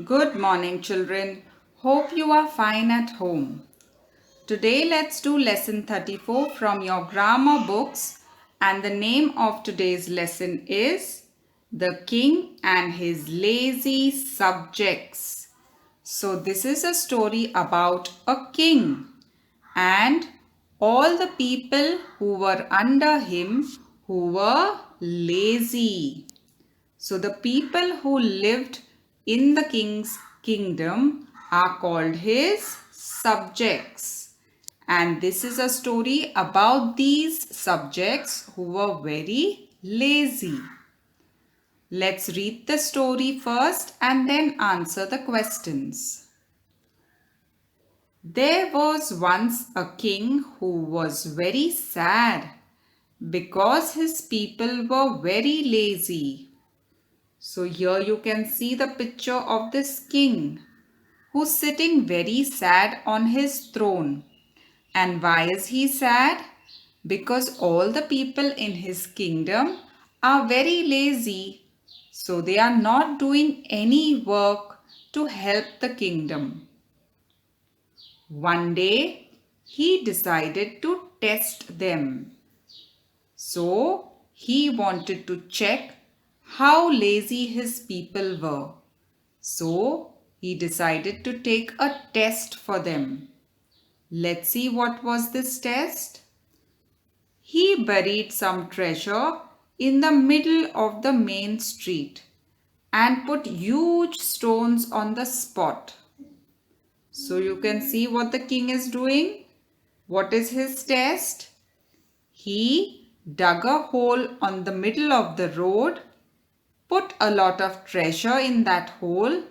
Good morning, children. Hope you are fine at home. Today, let's do lesson 34 from your grammar books, and the name of today's lesson is The King and His Lazy Subjects. So, this is a story about a king and all the people who were under him who were lazy. So the people who lived in the king's kingdom are called his subjects. And this is a story about these subjects who were very lazy. Let's read the story first and then answer the questions. There was once a king who was very sad because his people were very lazy. So here you can see the picture of this king who's sitting very sad on his throne. And why is he sad? Because all the people in his kingdom are very lazy. So they are not doing any work to help the kingdom. One day he decided to test them. So he wanted to check how lazy his people were. So he decided to take a test for them. Let's see what was this test. He buried some treasure in the middle of the main street and put huge stones on the spot. So you can see what the king is doing. What is his test? He dug a hole on the middle of the road, put a lot of treasure in that hole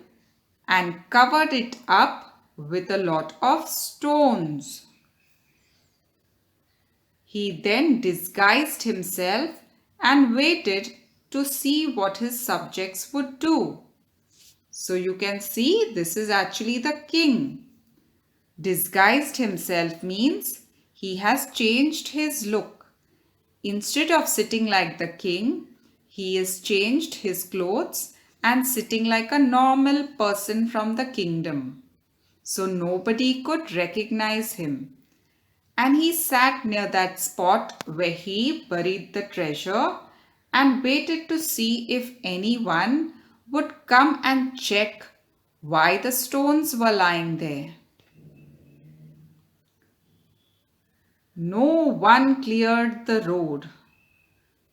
and covered it up with a lot of stones. He then disguised himself and waited to see what his subjects would do. So you can see this is actually the king. Disguised himself means he has changed his look. Instead of sitting like the king, he has changed his clothes and sitting like a normal person from the kingdom. So nobody could recognize him. And he sat near that spot where he buried the treasure and waited to see if anyone would come and check why the stones were lying there. No one cleared the road.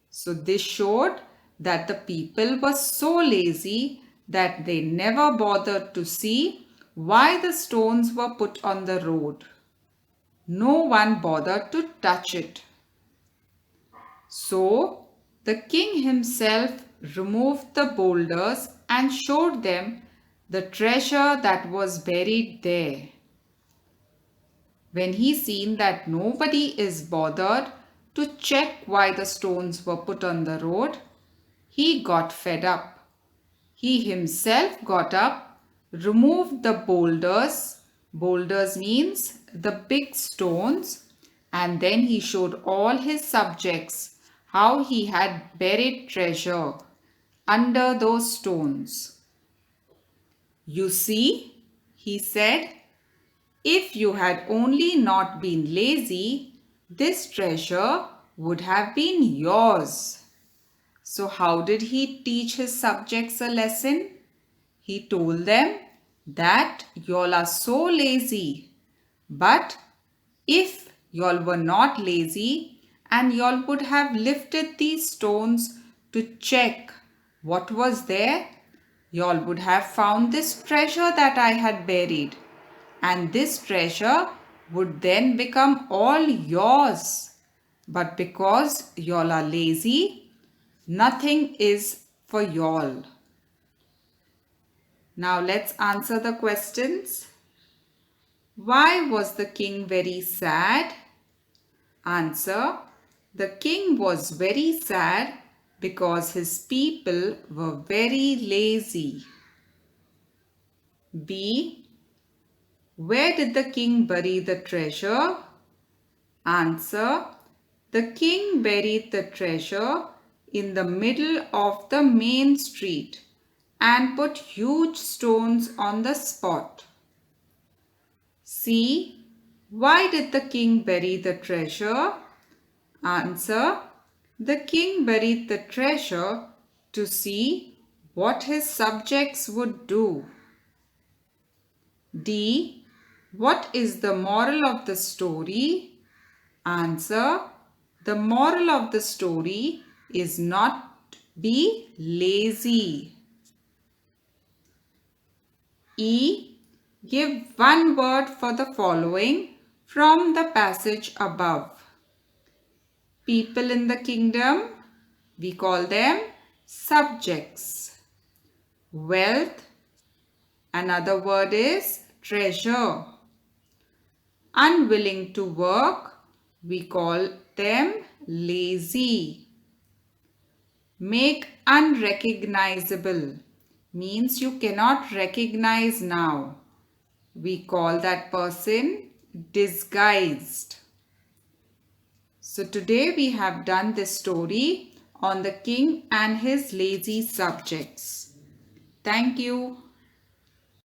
So this showed that the people were so lazy that they never bothered to see why the stones were put on the road. No one bothered to touch it. So the king himself removed the boulders and showed them the treasure that was buried there. When he seen that nobody is bothered to check why the stones were put on the road, he got fed up. He himself got up, removed the boulders. Boulders means the big stones, and then he showed all his subjects how he had buried treasure under those stones. You see, he said, if you had only not been lazy, this treasure would have been yours. So how did he teach his subjects a lesson? He told them that y'all are so lazy. But if y'all were not lazy and y'all would have lifted these stones to check what was there, y'all would have found this treasure that I had buried. And this treasure would then become all yours. But because y'all are lazy, nothing is for y'all. Now let's answer the questions. Why was the king very sad? Answer. The king was very sad because his people were very lazy. B. Where did the king bury the treasure? Answer. The king buried the treasure in the middle of the main street and put huge stones on the spot. C. Why did the king bury the treasure? Answer. The king buried the treasure to see what his subjects would do. D. What is the moral of the story? Answer. The moral of the story is not be lazy. E. Give one word for the following from the passage above. People in the kingdom, we call them subjects. Wealth, another word is treasure. Unwilling to work, we call them lazy. Make unrecognizable means you cannot recognize now. We call that person disguised. So today we have done this story on the king and his lazy subjects. Thank you.